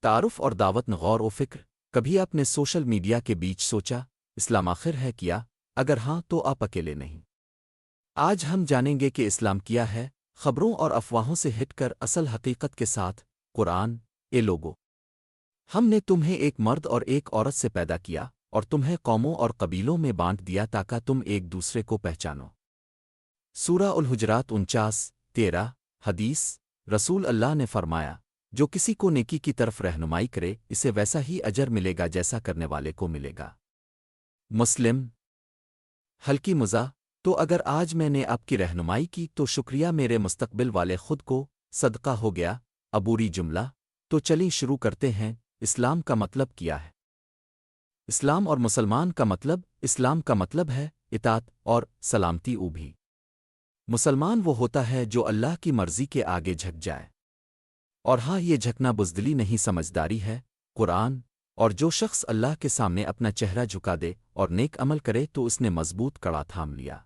تعارف اور دعوت غور و فکر کبھی آپ نے سوشل میڈیا کے بیچ سوچا اسلام آخر ہے کیا؟ اگر ہاں تو آپ اکیلے نہیں۔ آج ہم جانیں گے کہ اسلام کیا ہے، خبروں اور افواہوں سے ہٹ کر اصل حقیقت کے ساتھ۔ قرآن اے لوگو، ہم نے تمہیں ایک مرد اور ایک عورت سے پیدا کیا اور تمہیں قوموں اور قبیلوں میں بانٹ دیا تاکہ تم ایک دوسرے کو پہچانو۔ سورہ الحجرات 49-13 حدیث رسول اللہ نے فرمایا، جو کسی کو نیکی کی طرف رہنمائی کرے اسے ویسا ہی اجر ملے گا جیسا کرنے والے کو ملے گا۔ مسلم۔ ہلکی مزاح، تو اگر آج میں نے آپ کی رہنمائی کی تو شکریہ، میرے مستقبل والے خود کو صدقہ ہو گیا۔ عبوری جملہ، تو چلیں شروع کرتے ہیں۔ اسلام کا مطلب کیا ہے؟ اسلام اور مسلمان کا مطلب، اسلام کا مطلب ہے اطاعت اور سلامتی بھی۔ مسلمان وہ ہوتا ہے جو اللہ کی مرضی کے آگے جھک جائے، اور ہاں یہ جھکنا بزدلی نہیں سمجھداری ہے۔ قرآن، اور جو شخص اللہ کے سامنے اپنا چہرہ جھکا دے اور نیک عمل کرے تو اس نے مضبوط کڑا تھام لیا۔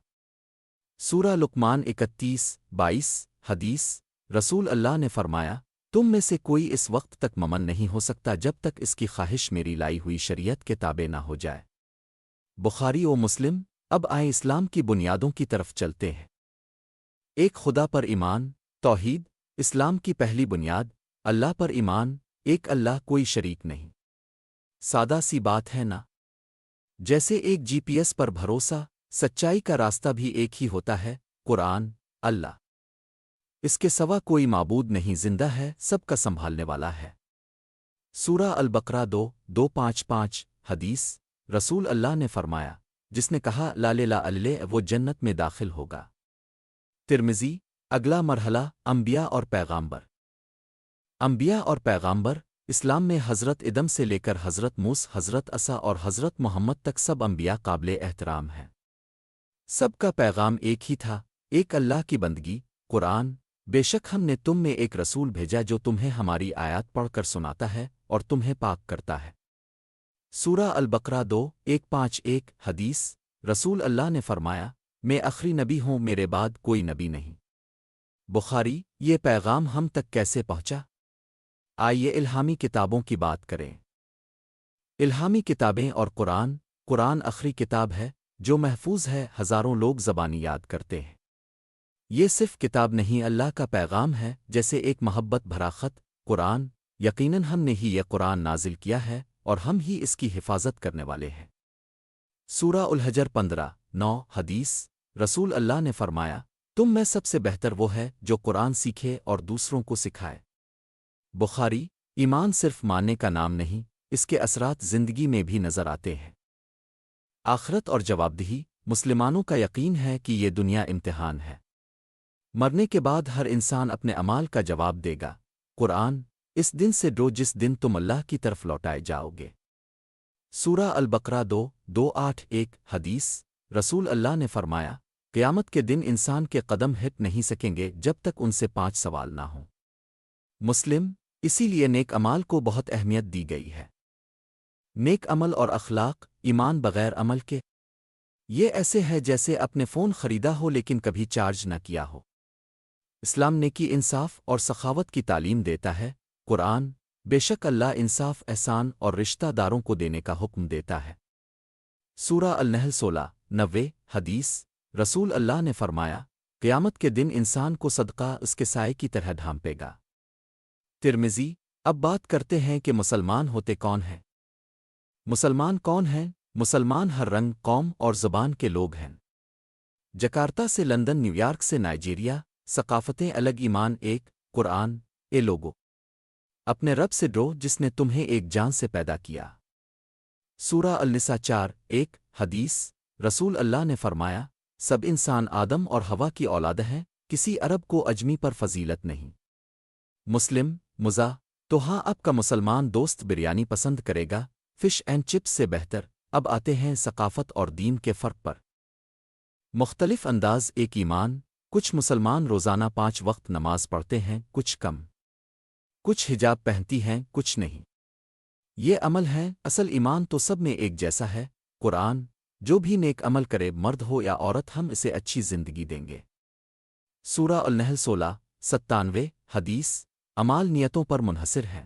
سورہ لقمان 31-22 حدیث رسول اللہ نے فرمایا، تم میں سے کوئی اس وقت تک ممن نہیں ہو سکتا جب تک اس کی خواہش میری لائی ہوئی شریعت کے تابع نہ ہو جائے۔ بخاری و مسلم۔ اب آئیں اسلام کی بنیادوں کی طرف چلتے ہیں۔ ایک خدا پر ایمان، توحید۔ اسلام کی پہلی بنیاد اللہ پر ایمان، ایک اللہ، کوئی شریک نہیں۔ سادہ سی بات ہے نا؟ جیسے ایک جی پی ایس پر بھروسہ، سچائی کا راستہ بھی ایک ہی ہوتا ہے۔ قرآن، اللہ، اس کے سوا کوئی معبود نہیں، زندہ ہے، سب کا سنبھالنے والا ہے۔ سورہ البقرہ 2:2-5 حدیث رسول اللہ نے فرمایا، جس نے کہا لا الہ الا اللہ وہ جنت میں داخل ہوگا۔ ترمذی۔ اگلا مرحلہ انبیاء اور پیغامبر۔ انبیاء اور پیغامبر۔ اسلام میں حضرت ادم سے لے کر حضرت موسی، حضرت عیسیٰ اور حضرت محمد تک سب انبیاء قابل احترام ہیں۔ سب کا پیغام ایک ہی تھا، ایک اللہ کی بندگی۔ قرآن، بے شک ہم نے تم میں ایک رسول بھیجا جو تمہیں ہماری آیات پڑھ کر سناتا ہے اور تمہیں پاک کرتا ہے۔ سورہ البقرہ 2:1-5 حدیث رسول اللہ نے فرمایا، میں آخری نبی ہوں، میرے بعد کوئی نبی نہیں۔ بخاری۔ یہ پیغام ہم تک کیسے پہنچا؟ آئیے الہامی کتابوں کی بات کریں۔ الہامی کتابیں اور قرآن۔ قرآن آخری کتاب ہے جو محفوظ ہے، ہزاروں لوگ زبانی یاد کرتے ہیں۔ یہ صرف کتاب نہیں، اللہ کا پیغام ہے، جیسے ایک محبت بھرا خط۔ قرآن، یقیناً ہم نے ہی یہ قرآن نازل کیا ہے اور ہم ہی اس کی حفاظت کرنے والے ہیں۔ سورہ الحجر 15:9 حدیث رسول اللہ نے فرمایا، تم میں سب سے بہتر وہ ہے جو قرآن سیکھے اور دوسروں کو سکھائے۔ بخاری۔ ایمان صرف ماننے کا نام نہیں، اس کے اثرات زندگی میں بھی نظر آتے ہیں۔ آخرت اور جواب دہی۔ مسلمانوں کا یقین ہے کہ یہ دنیا امتحان ہے، مرنے کے بعد ہر انسان اپنے اعمال کا جواب دے گا۔ قرآن، اس دن سے ڈرو جس دن تم اللہ کی طرف لوٹائے جاؤ گے۔ سورہ البقرہ 2:8 حدیث رسول اللہ نے فرمایا، قیامت کے دن انسان کے قدم ہٹ نہیں سکیں گے جب تک ان سے 5 سوال نہ ہوں۔ مسلم۔ اسی لیے نیک عمال کو بہت اہمیت دی گئی ہے۔ نیک عمل اور اخلاق۔ ایمان بغیر عمل کے یہ ایسے ہے جیسے اپنے فون خریدا ہو لیکن کبھی چارج نہ کیا ہو۔ اسلام نیکی، انصاف اور سخاوت کی تعلیم دیتا ہے۔ قرآن، بے شک اللہ انصاف، احسان اور رشتہ داروں کو دینے کا حکم دیتا ہے۔ سورہ النحل 16:90 حدیث رسول اللہ نے فرمایا، قیامت کے دن انسان کو صدقہ اس کے سائے کی طرح ڈھانپے گا۔ ترمذی۔ اب بات کرتے ہیں کہ مسلمان ہوتے کون ہیں۔ مسلمان کون ہیں؟ مسلمان ہر رنگ، قوم اور زبان کے لوگ ہیں۔ جکارتا سے لندن، نیو یارک سے نائجیریا، ثقافتیں الگ، ایمان ایک۔ قرآن، اے لوگو، اپنے رب سے ڈرو جس نے تمہیں ایک جان سے پیدا کیا۔ سورہ النساء 4:1 حدیث رسول اللہ نے فرمایا، سب انسان آدم اور حوا کی اولاد ہیں، کسی عرب کو اجمی پر فضیلت نہیں۔ مسلم۔ مزاح، تو ہاں آپ کا مسلمان دوست بریانی پسند کرے گا، فش اینڈ چپس سے بہتر۔ اب آتے ہیں ثقافت اور دین کے فرق پر۔ مختلف انداز۔ ایک ایمان۔ کچھ مسلمان روزانہ 5 وقت نماز پڑھتے ہیں، کچھ کم، کچھ حجاب پہنتی ہیں، کچھ نہیں۔ یہ عمل ہے، اصل ایمان تو سب میں ایک جیسا ہے۔ قرآن، جو بھی نیک عمل کرے، مرد ہو یا عورت، ہم اسے اچھی زندگی دیں گے۔ سورہ النحل 16:97 حدیث اعمال نیتوں پر منحصر ہیں۔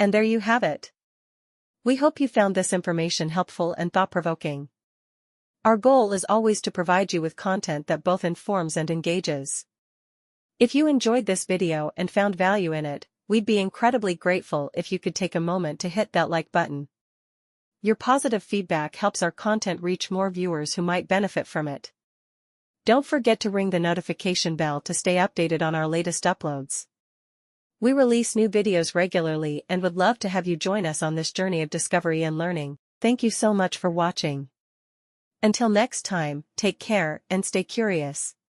And there you have it. We hope you found this information helpful and thought-provoking. Our goal is always to provide you with content that both informs and engages. If you enjoyed this video and found value in it, we'd be incredibly grateful if you could take a moment to hit that like button. Your positive feedback helps our content reach more viewers who might benefit from it. Don't forget to ring the notification bell to stay updated on our latest uploads. We release new videos regularly and would love to have you join us on this journey of discovery and learning. Thank you so much for watching. Until next time, take care and stay curious.